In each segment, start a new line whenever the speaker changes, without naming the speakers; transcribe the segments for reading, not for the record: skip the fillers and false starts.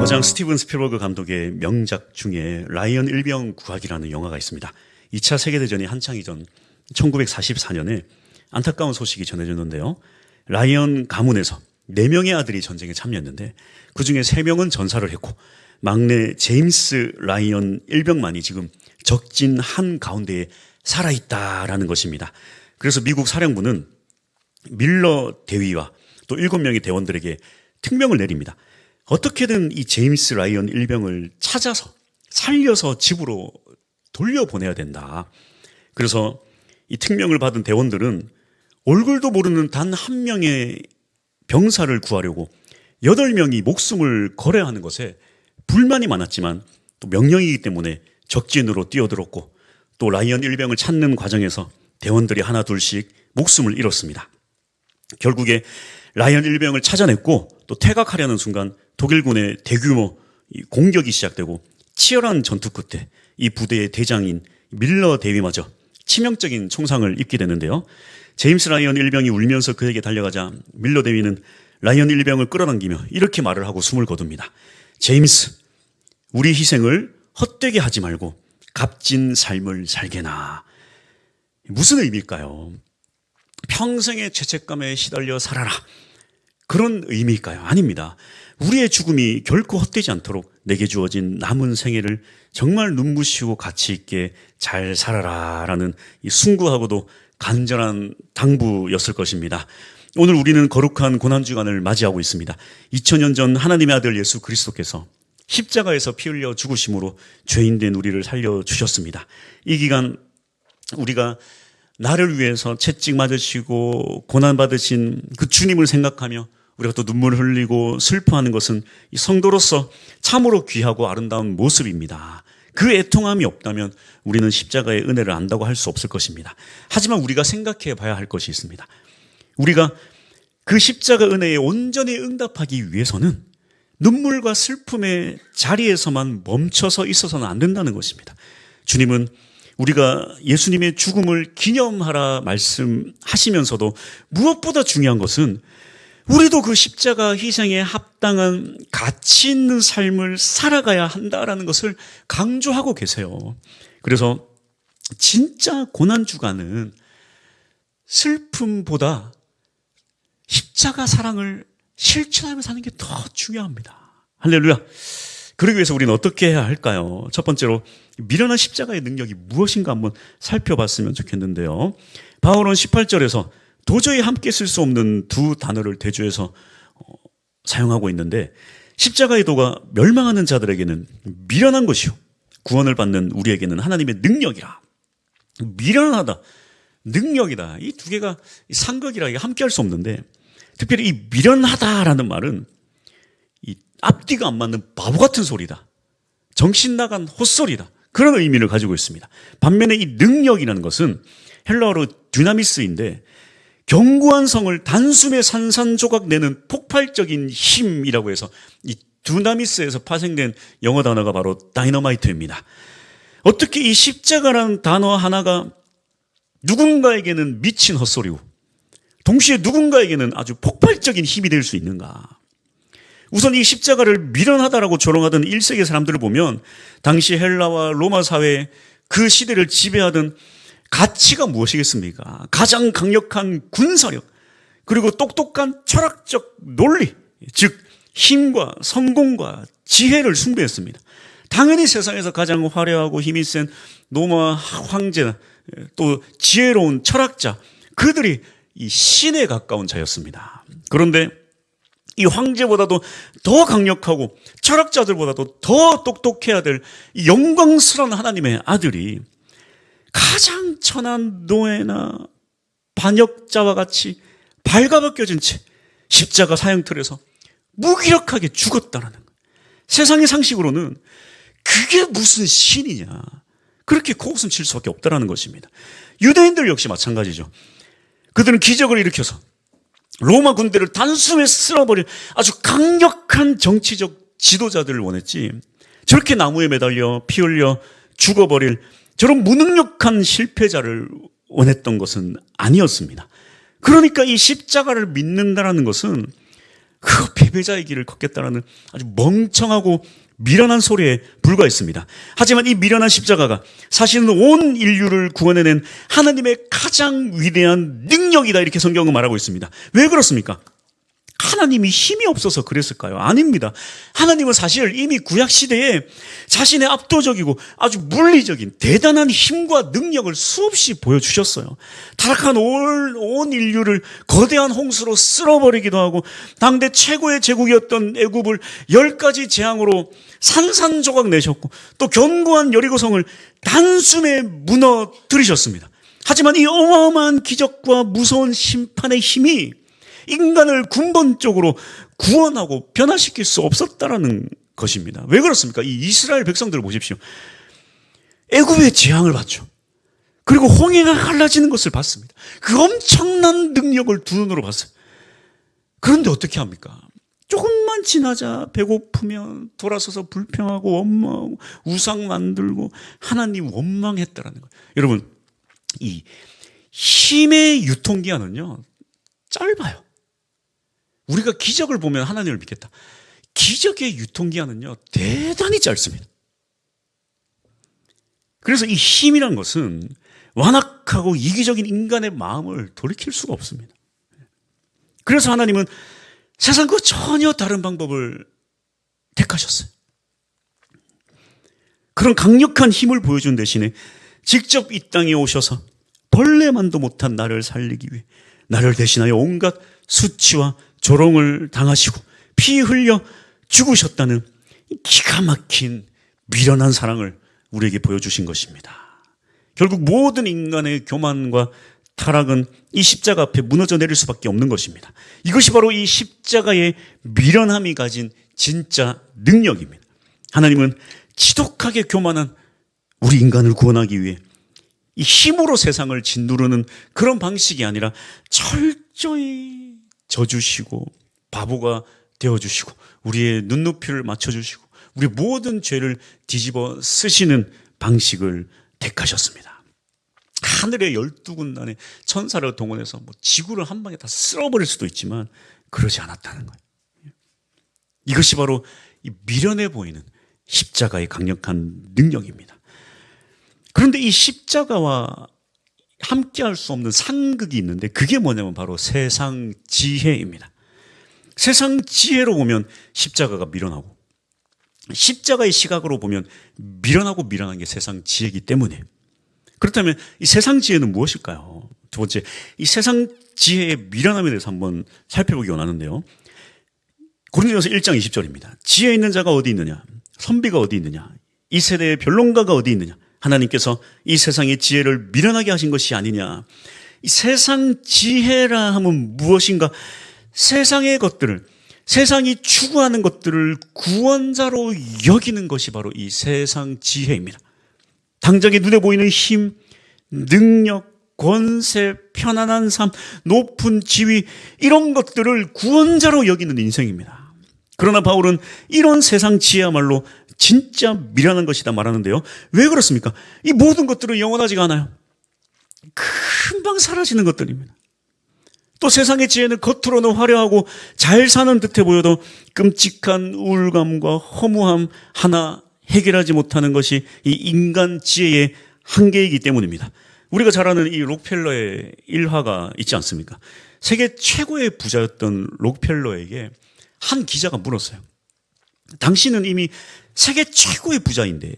영화장 스티븐 스필버그 감독의 명작 중에 라이언 일병 구하기라는 영화가 있습니다. 2차 세계대전이 한창 이전 1944년에 안타까운 소식이 전해졌는데요. 라이언 가문에서 4명의 아들이 전쟁에 참여했는데 그중에 3명은 전사를 했고 막내 제임스 라이언 일병만이 지금 적진 한가운데에 살아있다라는 것입니다. 그래서 미국 사령부는 밀러 대위와 또 7명의 대원들에게 특명을 내립니다. 어떻게든 이 제임스 라이언 일병을 찾아서 살려서 집으로 돌려보내야 된다. 그래서 이 특명을 받은 대원들은 얼굴도 모르는 단 한 명의 병사를 구하려고 8명이 목숨을 걸어야 하는 것에 불만이 많았지만 또 명령이기 때문에 적진으로 뛰어들었고 또 라이언 일병을 찾는 과정에서 대원들이 하나 둘씩 목숨을 잃었습니다. 결국에 라이언 일병을 찾아냈고 또 퇴각하려는 순간 독일군의 대규모 공격이 시작되고 치열한 전투 끝에 이 부대의 대장인 밀러 대위마저 치명적인 총상을 입게 되는데요. 제임스 라이언 일병이 울면서 그에게 달려가자 밀러 대위는 라이언 일병을 끌어당기며 이렇게 말을 하고 숨을 거둡니다. 제임스, 우리 희생을 헛되게 하지 말고 값진 삶을 살게나. 무슨 의미일까요? 평생의 죄책감에 시달려 살아라. 그런 의미일까요? 아닙니다. 우리의 죽음이 결코 헛되지 않도록 내게 주어진 남은 생애를 정말 눈부시고 가치 있게 잘 살아라 라는 이 숭고하고도 간절한 당부였을 것입니다. 오늘 우리는 거룩한 고난주간을 맞이하고 있습니다. 2000년 전 하나님의 아들 예수 그리스도께서 십자가에서 피 흘려 죽으심으로 죄인된 우리를 살려주셨습니다. 이 기간 우리가 나를 위해서 채찍 맞으시고 고난받으신 그 주님을 생각하며 우리가 또 눈물을 흘리고 슬퍼하는 것은 이 성도로서 참으로 귀하고 아름다운 모습입니다. 그 애통함이 없다면 우리는 십자가의 은혜를 안다고 할 수 없을 것입니다. 하지만 우리가 생각해 봐야 할 것이 있습니다. 우리가 그 십자가 은혜에 온전히 응답하기 위해서는 눈물과 슬픔의 자리에서만 멈춰서 있어서는 안 된다는 것입니다. 주님은 우리가 예수님의 죽음을 기념하라 말씀하시면서도 무엇보다 중요한 것은 우리도 그 십자가 희생에 합당한 가치 있는 삶을 살아가야 한다라는 것을 강조하고 계세요. 그래서 진짜 고난주간은 슬픔보다 십자가 사랑을 실천하며 사는 게 더 중요합니다. 할렐루야. 그러기 위해서 우리는 어떻게 해야 할까요? 첫 번째로 미련한 십자가의 능력이 무엇인가 한번 살펴봤으면 좋겠는데요. 바울은 18절에서 도저히 함께 쓸 수 없는 두 단어를 대조해서 사용하고 있는데 십자가의 도가 멸망하는 자들에게는 미련한 것이요 구원을 받는 우리에게는 하나님의 능력이라. 미련하다, 능력이다. 이 두 개가 상극이라 함께 할 수 없는데 특별히 이 미련하다라는 말은 이 앞뒤가 안 맞는 바보 같은 소리다. 정신 나간 헛소리다. 그런 의미를 가지고 있습니다. 반면에 이 능력이라는 것은 헬라어로 듀나미스인데 견고한 성을 단숨에 산산조각 내는 폭발적인 힘이라고 해서 이 듀나미스에서 파생된 영어 단어가 바로 다이너마이트입니다. 어떻게 이 십자가라는 단어 하나가 누군가에게는 미친 헛소리고 동시에 누군가에게는 아주 폭발적인 힘이 될 수 있는가? 우선 이 십자가를 미련하다라고 조롱하던 1세기 사람들을 보면 당시 헬라와 로마 사회 그 시대를 지배하던 가치가 무엇이겠습니까? 가장 강력한 군사력, 그리고 똑똑한 철학적 논리, 즉 힘과 성공과 지혜를 숭배했습니다. 당연히 세상에서 가장 화려하고 힘이 센 로마 황제, 또 지혜로운 철학자, 그들이 이 신에 가까운 자였습니다. 그런데 이 황제보다도 더 강력하고 철학자들보다도 더 똑똑해야 될 이 영광스러운 하나님의 아들이 가장 천한 노예나 반역자와 같이 발가벗겨진 채 십자가 사형틀에서 무기력하게 죽었다라는 거예요. 세상의 상식으로는 그게 무슨 신이냐, 그렇게 코웃음 칠 수밖에 없다라는 것입니다. 유대인들 역시 마찬가지죠. 그들은 기적을 일으켜서 로마 군대를 단숨에 쓸어버릴 아주 강력한 정치적 지도자들을 원했지, 저렇게 나무에 매달려 피 흘려 죽어버릴 저런 무능력한 실패자를 원했던 것은 아니었습니다. 그러니까 이 십자가를 믿는다라는 것은 그 패배자의 길을 걷겠다라는 아주 멍청하고 미련한 소리에 불과했습니다. 하지만 이 미련한 십자가가 사실은 온 인류를 구원해낸 하나님의 가장 위대한 능력이다, 이렇게 성경은 말하고 있습니다. 왜 그렇습니까? 하나님이 힘이 없어서 그랬을까요? 아닙니다. 하나님은 사실 이미 구약시대에 자신의 압도적이고 아주 물리적인 대단한 힘과 능력을 수없이 보여주셨어요. 타락한 온 인류를 거대한 홍수로 쓸어버리기도 하고, 당대 최고의 제국이었던 애굽을 10가지 재앙으로 산산조각 내셨고, 또 견고한 여리고성을 단숨에 무너뜨리셨습니다. 하지만 이 어마어마한 기적과 무서운 심판의 힘이 인간을 근본적으로 구원하고 변화시킬 수 없었다라는 것입니다. 왜 그렇습니까? 이 이스라엘 백성들을 보십시오. 애굽의 재앙을 봤죠. 그리고 홍해가 갈라지는 것을 봤습니다. 그 엄청난 능력을 두 눈으로 봤어요. 그런데 어떻게 합니까? 조금만 지나자 배고프면 돌아서서 불평하고 원망하고 우상 만들고 하나님 원망했다라는 거예요. 여러분, 이 힘의 유통기한은요, 짧아요. 우리가 기적을 보면 하나님을 믿겠다. 기적의 유통기한은요, 대단히 짧습니다. 그래서 이 힘이란 것은 완악하고 이기적인 인간의 마음을 돌이킬 수가 없습니다. 그래서 하나님은 세상과 전혀 다른 방법을 택하셨어요. 그런 강력한 힘을 보여준 대신에 직접 이 땅에 오셔서 벌레만도 못한 나를 살리기 위해 나를 대신하여 온갖 수치와 조롱을 당하시고 피 흘려 죽으셨다는 기가 막힌 미련한 사랑을 우리에게 보여주신 것입니다. 결국 모든 인간의 교만과 타락은 이 십자가 앞에 무너져 내릴 수밖에 없는 것입니다. 이것이 바로 이 십자가의 미련함이 가진 진짜 능력입니다. 하나님은 지독하게 교만한 우리 인간을 구원하기 위해 이 힘으로 세상을 짓누르는 그런 방식이 아니라 철저히 져주시고 바보가 되어주시고 우리의 눈높이를 맞춰주시고 우리 모든 죄를 뒤집어 쓰시는 방식을 택하셨습니다. 하늘의 12군단의 천사를 동원해서 지구를 한 방에 다 쓸어버릴 수도 있지만 그러지 않았다는 거예요. 이것이 바로 이 미련해 보이는 십자가의 강력한 능력입니다. 그런데 이 십자가와 함께할 수 없는 상극이 있는데 그게 뭐냐면 바로 세상 지혜입니다. 세상 지혜로 보면 십자가가 미련하고, 십자가의 시각으로 보면 미련하고 미련한 게 세상 지혜이기 때문에. 그렇다면 이 세상 지혜는 무엇일까요? 두 번째, 이 세상 지혜의 미련함에 대해서 한번 살펴보기 원하는데요. 고린도전서 1장 20절입니다. 지혜 있는 자가 어디 있느냐? 선비가 어디 있느냐? 이 세대의 변론가가 어디 있느냐? 하나님께서 이 세상의 지혜를 미련하게 하신 것이 아니냐. 이 세상 지혜라 하면 무엇인가? 세상의 것들을, 세상이 추구하는 것들을 구원자로 여기는 것이 바로 이 세상 지혜입니다. 당장에 눈에 보이는 힘, 능력, 권세, 편안한 삶, 높은 지위, 이런 것들을 구원자로 여기는 인생입니다. 그러나 바울은 이런 세상 지혜야말로 진짜 미련한 것이다 말하는데요. 왜 그렇습니까? 이 모든 것들은 영원하지가 않아요. 금방 사라지는 것들입니다. 또 세상의 지혜는 겉으로는 화려하고 잘 사는 듯해 보여도 끔찍한 우울감과 허무함 하나 해결하지 못하는 것이 이 인간 지혜의 한계이기 때문입니다. 우리가 잘 아는 이 록펠러의 일화가 있지 않습니까? 세계 최고의 부자였던 록펠러에게 한 기자가 물었어요. 당신은 이미 세계 최고의 부자인데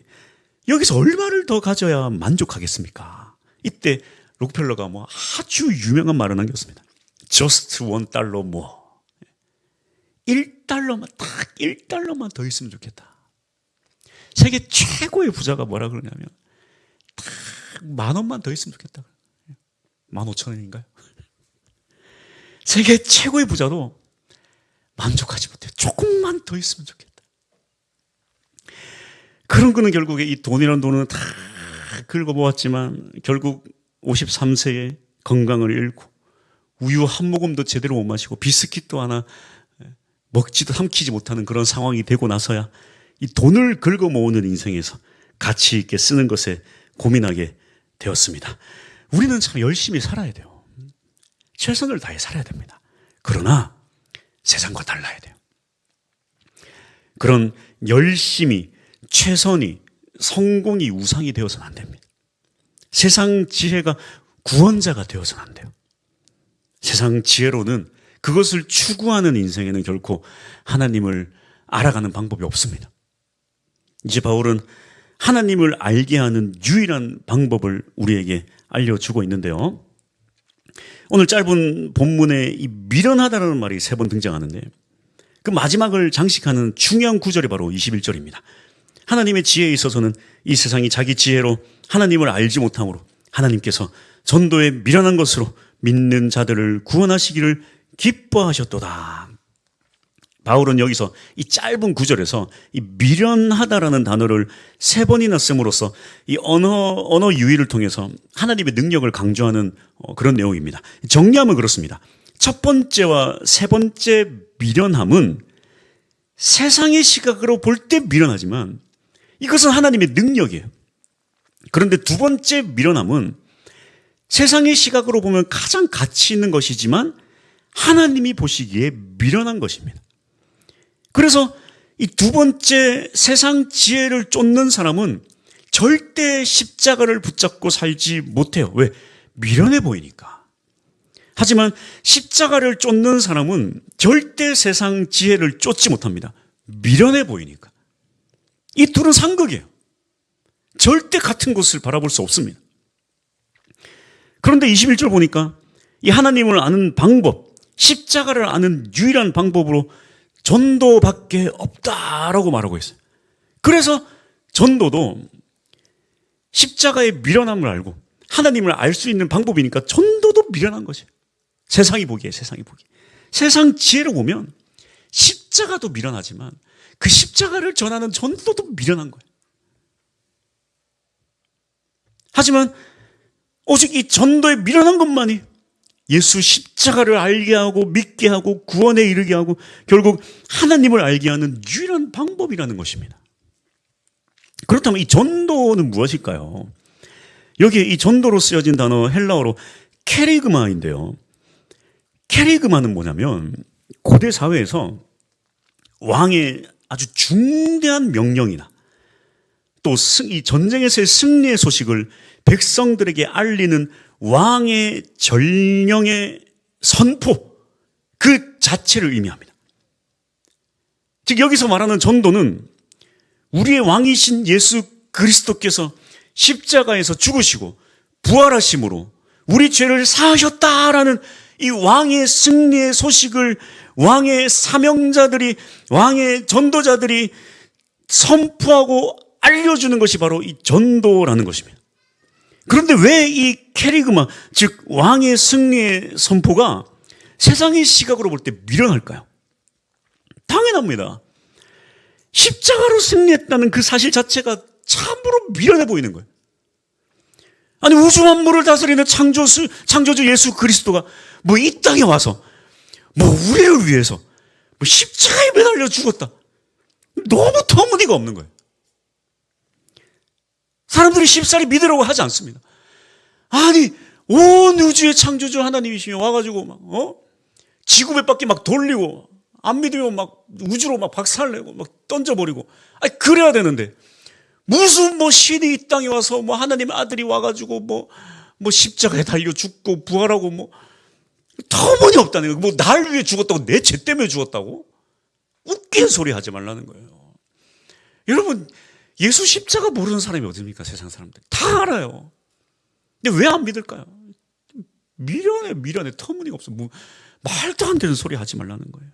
여기서 얼마를 더 가져야 만족하겠습니까? 이때 록펠러가 아주 유명한 말을 남겼습니다. Just $1 more. 1달러만, 딱 1달러만 더 있으면 좋겠다. 세계 최고의 부자가 뭐라 그러냐면 딱 10,000원만 더 있으면 좋겠다. 15,000원인가요? 세계 최고의 부자도 만족하지 못해. 조금만 더 있으면 좋겠다. 그런 거는 결국에 이 돈이라는 돈은 다 긁어모았지만 결국 53세에 건강을 잃고 우유 한 모금도 제대로 못 마시고 비스킷도 하나 먹지도 삼키지 못하는 그런 상황이 되고 나서야 이 돈을 긁어 모으는 인생에서 가치 있게 쓰는 것에 고민하게 되었습니다. 우리는 참 열심히 살아야 돼요. 최선을 다해 살아야 됩니다. 그러나 세상과 달라야 돼요. 그런 열심이, 최선이, 성공이 우상이 되어서는 안 됩니다. 세상 지혜가 구원자가 되어서는 안 돼요. 세상 지혜로는 그것을 추구하는 인생에는 결코 하나님을 알아가는 방법이 없습니다. 이제 바울은 하나님을 알게 하는 유일한 방법을 우리에게 알려주고 있는데요. 오늘 짧은 본문에 이 미련하다라는 말이 3번 등장하는데 그 마지막을 장식하는 중요한 구절이 바로 21절입니다. 하나님의 지혜에 있어서는 이 세상이 자기 지혜로 하나님을 알지 못함으로 하나님께서 전도에 미련한 것으로 믿는 자들을 구원하시기를 기뻐하셨도다. 바울은 여기서 이 짧은 구절에서 이 미련하다라는 단어를 3번이나 씀으로써 이 언어 유희를 통해서 하나님의 능력을 강조하는 그런 내용입니다. 정리하면 그렇습니다. 첫 번째와 3번째 미련함은 세상의 시각으로 볼 때 미련하지만 이것은 하나님의 능력이에요. 그런데 2번째 미련함은 세상의 시각으로 보면 가장 가치 있는 것이지만 하나님이 보시기에 미련한 것입니다. 그래서 이 2번째 세상 지혜를 쫓는 사람은 절대 십자가를 붙잡고 살지 못해요. 왜? 미련해 보이니까. 하지만 십자가를 쫓는 사람은 절대 세상 지혜를 쫓지 못합니다. 미련해 보이니까. 이 둘은 상극이에요. 절대 같은 것을 바라볼 수 없습니다. 그런데 21절 보니까 이 하나님을 아는 방법, 십자가를 아는 유일한 방법으로 전도밖에 없다라고 말하고 있어요. 그래서 전도도 십자가의 미련함을 알고 하나님을 알 수 있는 방법이니까 전도도 미련한 것이에요. 세상이 보기에. 세상 지혜로 보면 십자가도 미련하지만 그 십자가를 전하는 전도도 미련한 거예요. 하지만 오직 이 전도에 미련한 것만이 예수 십자가를 알게 하고 믿게 하고 구원에 이르게 하고 결국 하나님을 알게 하는 유일한 방법이라는 것입니다. 그렇다면 이 전도는 무엇일까요? 여기에 이 전도로 쓰여진 단어 헬라어로 케리그마인데요. 케리그마는 뭐냐면 고대 사회에서 왕의 아주 중대한 명령이나 또 이 전쟁에서의 승리의 소식을 백성들에게 알리는 왕의 전령의 선포 그 자체를 의미합니다. 즉 여기서 말하는 전도는 우리의 왕이신 예수 그리스도께서 십자가에서 죽으시고 부활하심으로 우리 죄를 사하셨다라는 이 왕의 승리의 소식을 왕의 사명자들이 왕의 전도자들이 선포하고 알려주는 것이 바로 이 전도라는 것입니다. 그런데 왜 이 케리그마, 즉 왕의 승리의 선포가 세상의 시각으로 볼 때 미련할까요? 당연합니다. 십자가로 승리했다는 그 사실 자체가 참으로 미련해 보이는 거예요. 아니 우주 만물을 다스리는 창조주 예수 그리스도가 뭐 이 땅에 와서 뭐 우리를 위해서 뭐 십자가에 매달려 죽었다. 너무 터무니가 없는 거예요. 사람들이 쉽사리 믿으려고 하지 않습니다. 아니 온 우주의 창조주 하나님이시며 와가지고 막 지구 몇 바퀴 막 돌리고 안 믿으면 막 우주로 막 박살내고 막 던져버리고 아니 그래야 되는데 무슨 뭐 신이 이 땅에 와서 뭐 하나님의 아들이 와가지고 뭐 십자가에 달려 죽고 부활하고 뭐 터무니없다는 거예요. 뭐 날 위해 죽었다고 내 죄 때문에 죽었다고 웃긴 소리 하지 말라는 거예요. 여러분 예수 십자가 모르는 사람이 어딥니까? 세상 사람들 다 알아요. 근데 왜 안 믿을까요? 미련해 터무니가 없어. 뭐 말도 안 되는 소리 하지 말라는 거예요.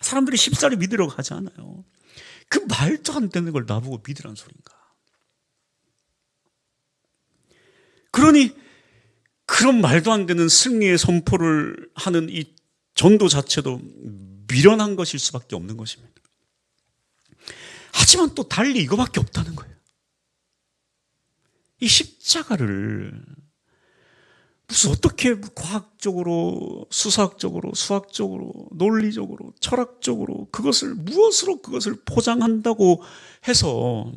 사람들이 쉽사리 믿으려고 하지 않아요. 그 말도 안 되는 걸 나보고 믿으라는 소린가. 그러니 그런 말도 안 되는 승리의 선포를 하는 이 전도 자체도 미련한 것일 수밖에 없는 것입니다. 하지만 또 달리 이거밖에 없다는 거예요. 이 십자가를 무슨 어떻게 과학적으로, 수사학적으로, 수학적으로, 논리적으로, 철학적으로 무엇으로 그것을 포장한다고 해서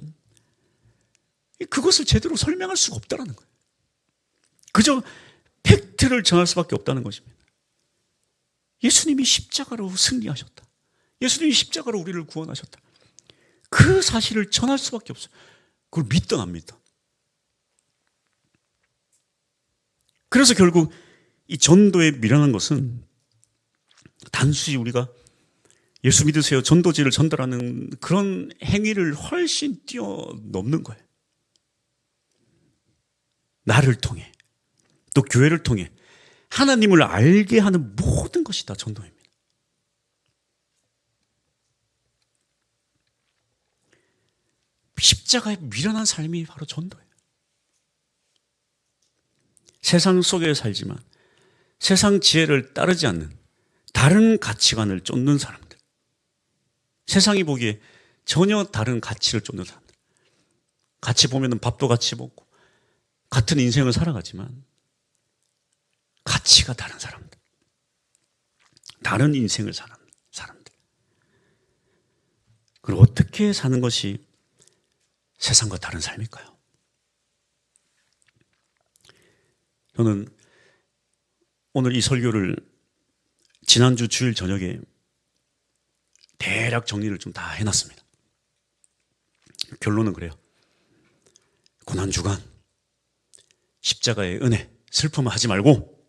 그것을 제대로 설명할 수가 없다는 거예요. 그저 팩트를 전할 수밖에 없다는 것입니다. 예수님이 십자가로 승리하셨다. 예수님이 십자가로 우리를 구원하셨다. 그 사실을 전할 수밖에 없어요. 그걸 믿든 안 믿든. 그래서 결국 이 전도에 미련한 것은 단순히 우리가 예수 믿으세요, 전도지를 전달하는 그런 행위를 훨씬 뛰어넘는 거예요. 나를 통해, 또 교회를 통해 하나님을 알게 하는 모든 것이 다 전도입니다. 십자가에 미련한 삶이 바로 전도예요. 세상 속에 살지만 세상 지혜를 따르지 않는 다른 가치관을 쫓는 사람들, 세상이 보기에 전혀 다른 가치를 쫓는 사람들, 같이 보면 밥도 같이 먹고 같은 인생을 살아가지만 가치가 다른 사람들, 다른 인생을 사는 사람들. 그리고 어떻게 사는 것이 세상과 다른 삶일까요? 저는 오늘 이 설교를 지난주 주일 저녁에 대략 정리를 좀 다 해놨습니다. 결론은 그래요. 고난주간 십자가의 은혜, 슬픔을 하지 말고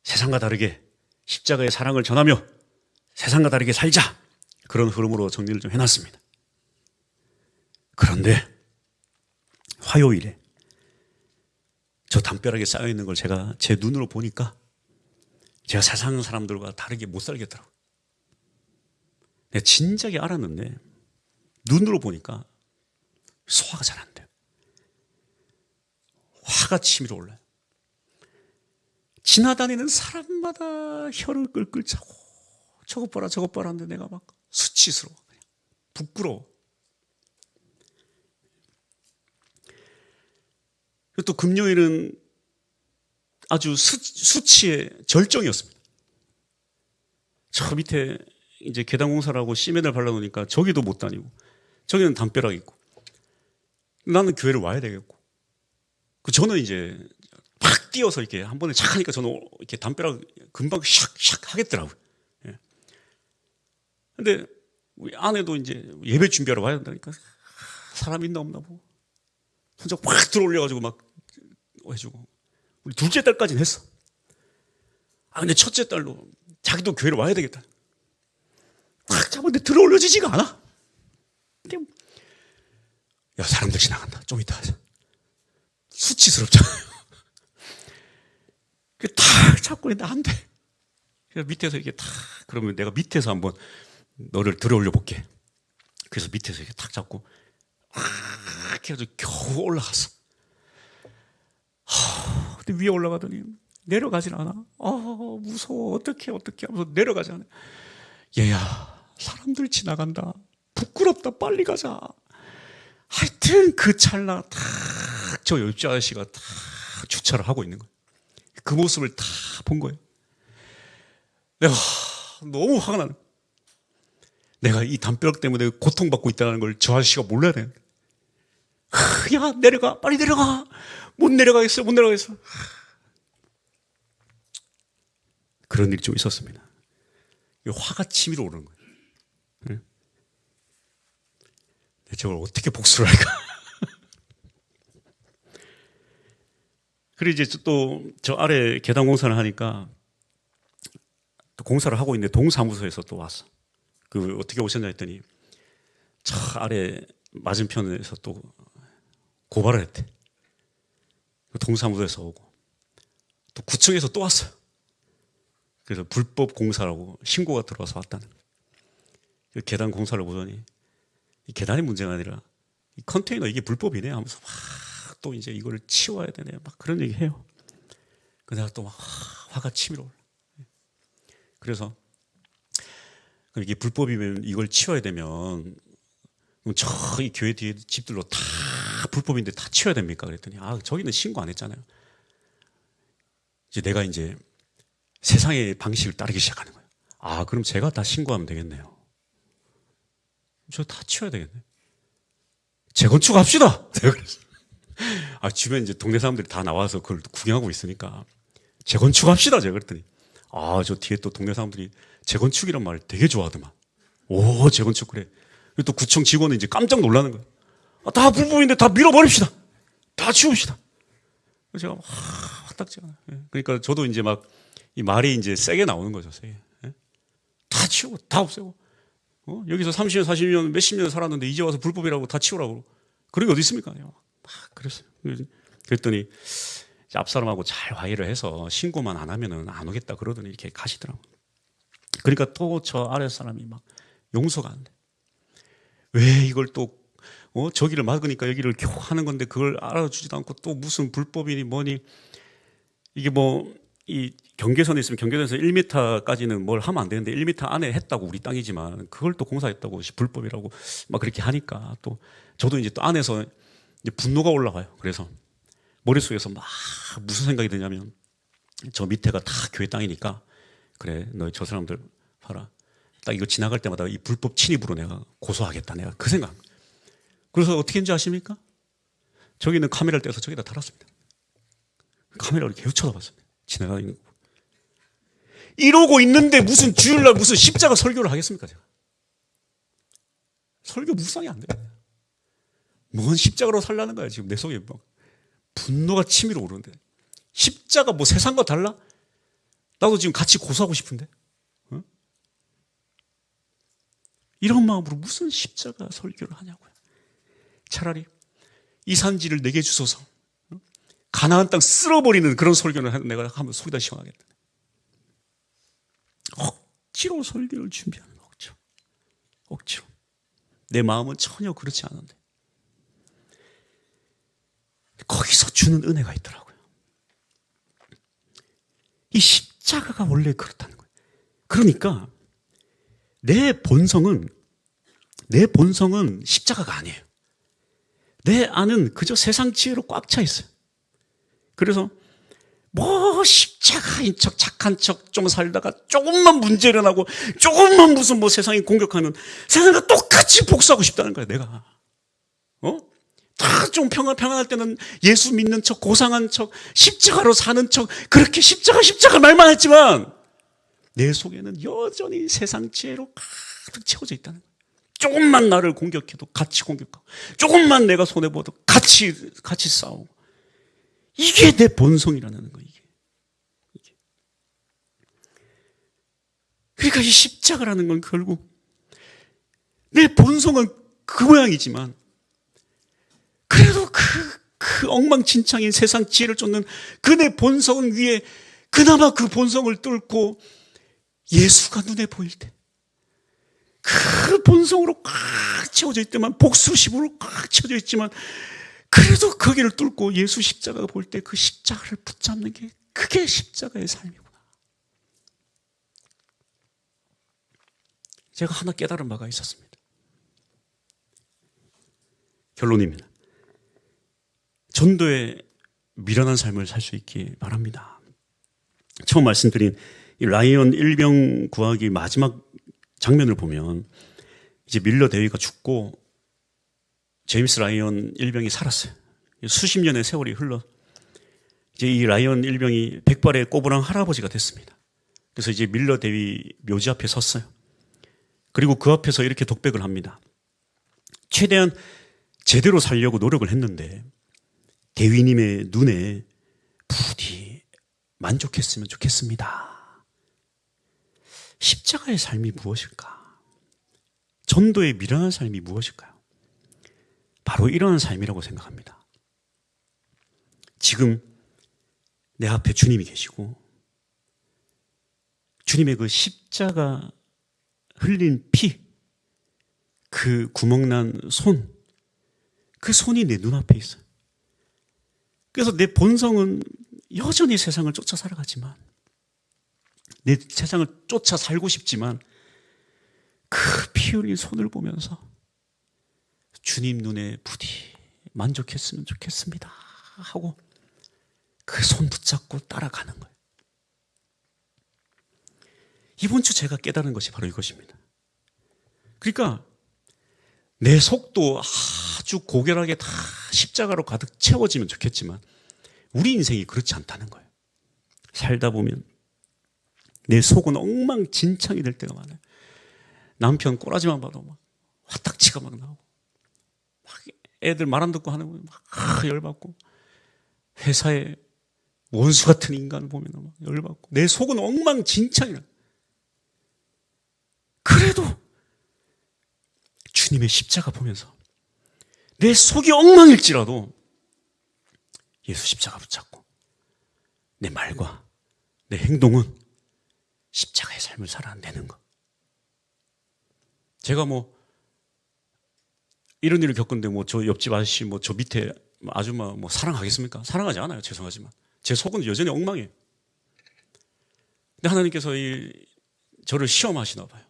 세상과 다르게 십자가의 사랑을 전하며 세상과 다르게 살자. 그런 흐름으로 정리를 좀 해놨습니다. 그런데 화요일에 저 담벼락에 쌓여있는 걸 제가 제 눈으로 보니까 제가 세상 사람들과 다르게 못 살겠더라고요. 내가 진작에 알았는데 눈으로 보니까 소화가 잘 안 돼요. 화가 치밀어 올라요. 지나다니는 사람마다 혀를 끌끌 차고 저것 봐라 저것 봐라 하는데 내가 막 수치스러워, 그냥 부끄러워. 또 금요일은 아주 수치의 절정이었습니다. 저 밑에 이제 계단 공사를 하고 시멘을 발라놓으니까 저기도 못 다니고 저기는 담벼락 있고 나는 교회를 와야 되겠고 저는 이제 팍 뛰어서 이렇게 한 번에 착 하니까 저는 이렇게 담벼락 금방 샥샥 하겠더라고요. 예. 근데 우리 아내도 이제 예배 준비하러 와야 된다니까 사람 있나 없나 보고 혼자 확 들어올려가지고 막 해주고 우리 둘째 딸까지는 했어. 근데 첫째 딸도 자기도 교회를 와야 되겠다. 확 잡았는데 들어올려지지가 않아. 야, 사람들 지나간다. 좀 이따 하자. 수치스럽잖아요. 탁 잡고 있는데 안 돼. 그래서 밑에서 이렇게 탁, 그러면 내가 밑에서 한번 너를 들어올려 볼게. 그래서 밑에서 이렇게 탁 잡고 탁 해가지고 겨우 올라갔어. 근데 위에 올라가더니 내려가진 않아. 무서워. 어떡해 하면서 내려가지 않아. 얘야, 사람들 지나간다. 부끄럽다. 빨리 가자. 하여튼 그 찰나 탁 저 옆집 아저씨가 탁 주차를 하고 있는 거예요. 그 모습을 다 본 거예요. 내가 너무 화가 나는 거예요. 내가 이 담벼락 때문에 고통받고 있다는 걸 저 아저씨가 몰라야 되는 거예요. 야, 내려가. 빨리 내려가. 못 내려가겠어. 그런 일이 좀 있었습니다. 화가 치밀어 오르는 거예요. 네? 저걸 어떻게 복수를 할까? 그리고 이제 또 저 아래 계단 공사를 하니까 또 공사를 하고 있는데 동사무소에서 또 왔어. 그 어떻게 오셨냐 했더니 저 아래 맞은편에서 또 고발을 했대. 동사무소에서 오고 또 구청에서 또 왔어요. 그래서 불법 공사라고 신고가 들어와서 왔다는 거예요. 계단 공사를 보더니 이 계단이 문제가 아니라 이 컨테이너 이게 불법이네 하면서 막 또 이제 이걸 치워야 되네 막 그런 얘기 해요. 그래서 내가 또 막 화가 치밀어 올라. 그래서 이게 불법이면 이걸 치워야 되면 그럼 저기 교회 뒤에 집들로 다 불법인데 다 치워야 됩니까? 그랬더니 저기는 신고 안 했잖아요. 이제 내가 이제 세상의 방식을 따르기 시작하는 거예요. 그럼 제가 다 신고하면 되겠네요. 저 다 치워야 되겠네. 재건축합시다. 제가 그랬어요. 주변 이제 동네 사람들이 다 나와서 그걸 구경하고 있으니까 재건축합시다. 제가 그랬더니 저 뒤에 또 동네 사람들이 재건축이란 말을 되게 좋아하더만. 오, 재건축 그래. 그리고 또 구청 직원은 이제 깜짝 놀라는 거야. 다 불법인데 다 밀어버립시다. 다 치웁시다. 그래서 제가 화딱지가 나요. 예. 그러니까 저도 이제 막 이 말이 이제 세게 나오는 거죠, 세게. 예? 다 치우고, 다 없애고. 여기서 30년, 40년, 몇십 년 살았는데 이제 와서 불법이라고 다 치우라고. 그런 게 어디 있습니까? 막 그랬어요. 그랬더니 앞사람하고 잘 화해를 해서 신고만 안 하면은 안 오겠다 그러더니 이렇게 가시더라고요. 그러니까 또 저 아래 사람이 막 용서가 안 돼. 왜 이걸 또 저기를 막으니까 여기를 하는 건데 그걸 알아주지도 않고 또 무슨 불법이니 뭐니. 이게 뭐 이 경계선에 있으면 경계선에서 1m까지는 뭘 하면 안 되는데 1m 안에 했다고 우리 땅이지만 그걸 또 공사했다고 불법이라고 막 그렇게 하니까 또 저도 이제 또 안에서 이제 분노가 올라가요. 그래서 머릿속에서 막 무슨 생각이 드냐면 저 밑에가 다 교회 땅이니까 그래 너 저 사람들 봐라. 딱 이거 지나갈 때마다 이 불법 침입으로 내가 고소하겠다. 내가 그 생각. 그래서 어떻게 했는지 아십니까? 저기 있는 카메라를 떼서 저기다 달았습니다. 카메라를 계속 쳐다봤습니다. 지나가는 거. 이러고 있는데 무슨 주일날 무슨 십자가 설교를 하겠습니까? 제가. 설교 묵상이 안 돼요. 뭔 십자가로 살라는 거야 지금 내 속에 막 분노가 치밀어 오르는데 십자가 뭐 세상과 달라? 나도 지금 같이 고소하고 싶은데 이런 마음으로 무슨 십자가 설교를 하냐고요. 차라리 이 산지를 내게 주소서 가나안 땅 쓸어버리는 그런 설교는 내가 한번 속이다 시원하겠다. 억지로 설교를 준비하는 억지로. 내 마음은 전혀 그렇지 않은데 거기서 주는 은혜가 있더라고요. 이 십자가가 원래 그렇다는 거예요. 그러니까 내 본성은 십자가가 아니에요. 내 안은 그저 세상 지혜로 꽉 차 있어요. 그래서 뭐 십자가인 척 착한 척 좀 살다가 조금만 문제 일어나고 조금만 무슨 뭐 세상이 공격하면 세상과 똑같이 복수하고 싶다는 거야 내가. 다 좀 평안할 때는 예수 믿는 척 고상한 척 십자가로 사는 척 그렇게 십자가 말만 했지만 내 속에는 여전히 세상 지혜로 가득 채워져 있다는 거야. 조금만 나를 공격해도 같이 공격하고 조금만 내가 손해보도 같이 싸우고 이게 내 본성이라는 거예요. 이게. 그러니까 이 십자가라는 건 결국 내 본성은 그 모양이지만 그래도 그 엉망진창인 세상 지혜를 쫓는 그 내 본성은 위에 그나마 그 본성을 뚫고 예수가 눈에 보일 때 그 본성으로 꽉 채워져 있지만 복수심으로 꽉 채워져 있지만 그래도 거기를 뚫고 예수 십자가가 보일 때 그 십자가를 붙잡는 게 그게 십자가의 삶이구나. 제가 하나 깨달은 바가 있었습니다. 결론입니다. 전도에 미련한 삶을 살 수 있기 바랍니다. 처음 말씀드린 이 라이언 일병 구하기 마지막 장면을 보면 이제 밀러 대위가 죽고 제임스 라이언 일병이 살았어요. 수십 년의 세월이 흘러 이제 이 라이언 일병이 백발의 꼬부랑 할아버지가 됐습니다. 그래서 이제 밀러 대위 묘지 앞에 섰어요. 그리고 그 앞에서 이렇게 독백을 합니다. 최대한 제대로 살려고 노력을 했는데 대위님의 눈에 부디 만족했으면 좋겠습니다. 십자가의 삶이 무엇일까? 전도의 미련한 삶이 무엇일까요? 바로 이런 삶이라고 생각합니다. 지금 내 앞에 주님이 계시고 주님의 그 십자가 흘린 피, 그 구멍난 손, 그 손이 내 눈앞에 있어요. 그래서 내 본성은 여전히 세상을 쫓아 살아가지만 내 세상을 쫓아 살고 싶지만 그 피 흘린 손을 보면서 주님 눈에 부디 만족했으면 좋겠습니다 하고 그 손 붙잡고 따라가는 거예요. 이번 주 제가 깨달은 것이 바로 이것입니다. 그러니까 내 속도 아주 고결하게 다 십자가로 가득 채워지면 좋겠지만 우리 인생이 그렇지 않다는 거예요. 살다 보면 내 속은 엉망진창이 될 때가 많아요. 남편 꼬라지만 봐도 막 화딱지가 막 나오고, 막 애들 말 안 듣고 하는 거 막 열받고, 회사에 원수 같은 인간 보면 막 열받고, 내 속은 엉망진창이라. 그래도 주님의 십자가 보면서 내 속이 엉망일지라도 예수 십자가 붙잡고 내 말과 내 행동은 십자가의 삶을 살아내는 것. 제가 뭐 이런 일을 겪었는데 뭐 저 옆집 아저씨 뭐 저 밑에 아줌마 뭐 사랑하겠습니까? 사랑하지 않아요. 죄송하지만 제 속은 여전히 엉망이에요. 근데 하나님께서 저를 시험하시나 봐요.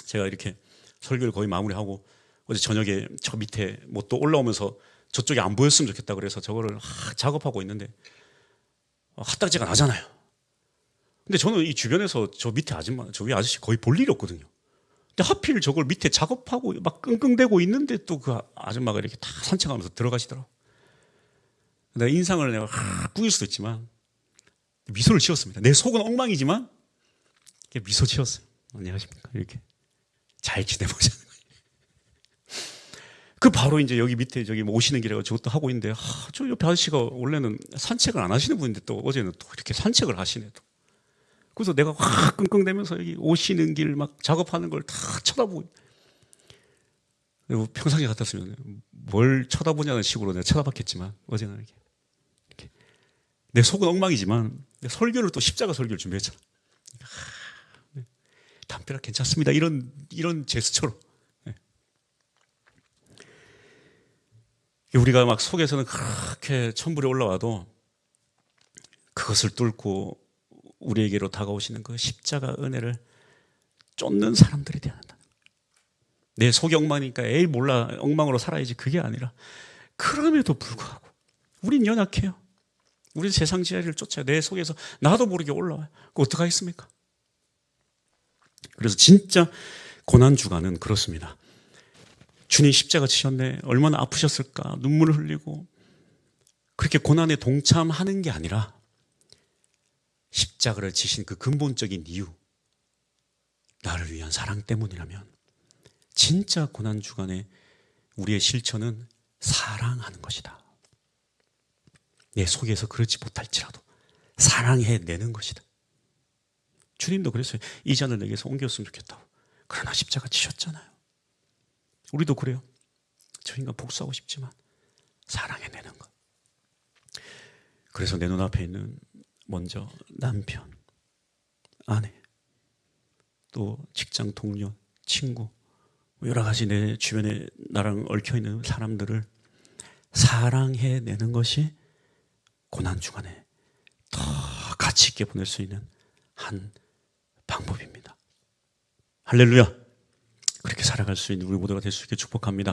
제가 이렇게 설교를 거의 마무리하고 어제 저녁에 저 밑에 뭐 또 올라오면서 저쪽이 안 보였으면 좋겠다 그래서 저거를 작업하고 있는데 핫딱지가 나잖아요. 근데 저는 이 주변에서 저 밑에 아줌마, 저 위에 아저씨 거의 볼 일이 없거든요. 근데 하필 저걸 밑에 작업하고 막 끙끙대고 있는데 또 그 아줌마가 이렇게 다 산책하면서 들어가시더라고. 내가 인상을 내가 꾸길 수도 있지만 미소를 지었습니다. 내 속은 엉망이지만 미소 지었어요. 안녕하십니까? 이렇게 잘 지내보자는 거예요. 그 바로 이제 여기 밑에 저기 뭐 오시는 길에 저것도 하고 있는데 저 옆에 아저씨가 원래는 산책을 안 하시는 분인데 또 어제는 또 이렇게 산책을 하시네 또. 그래서 내가 확 끙끙대면서 여기 오시는 길 막 작업하는 걸 다 쳐다보고. 그리고 평상시 같았으면 뭘 쳐다보냐는 식으로 내가 쳐다봤겠지만 어제는 이렇게 내 속은 엉망이지만 설교를 또 십자가 설교를 준비했잖아. 담벼락 괜찮습니다. 이런 제스처로. 우리가 막 속에서는 그렇게 천불이 올라와도 그것을 뚫고 우리에게로 다가오시는 그 십자가 은혜를 쫓는 사람들이 되어야 한다. 내 속이 엉망이니까 에이 몰라 엉망으로 살아야지 그게 아니라 그럼에도 불구하고 우린 연약해요. 우린 세상 지혜를 쫓아요. 내 속에서 나도 모르게 올라와요. 그거 어떡하겠습니까? 그래서 진짜 고난주간은 그렇습니다. 주님 십자가 지셨네. 얼마나 아프셨을까. 눈물을 흘리고 그렇게 고난에 동참하는 게 아니라 십자가를 지신 그 근본적인 이유, 나를 위한 사랑 때문이라면 진짜 고난주간에 우리의 실천은 사랑하는 것이다. 내 속에서 그렇지 못할지라도 사랑해내는 것이다. 주님도 그랬어요. 이 잔을 내게서 옮겼으면 좋겠다고. 그러나 십자가 지셨잖아요. 우리도 그래요. 저 인간 복수하고 싶지만 사랑해내는 것. 그래서 내 눈앞에 있는 먼저 남편, 아내, 또 직장 동료, 친구, 여러 가지 내 주변에 나랑 얽혀있는 사람들을 사랑해내는 것이 고난주간에 더 가치 있게 보낼 수 있는 한 방법입니다. 할렐루야. 그렇게 살아갈 수 있는 우리 모두가 될 수 있게 축복합니다.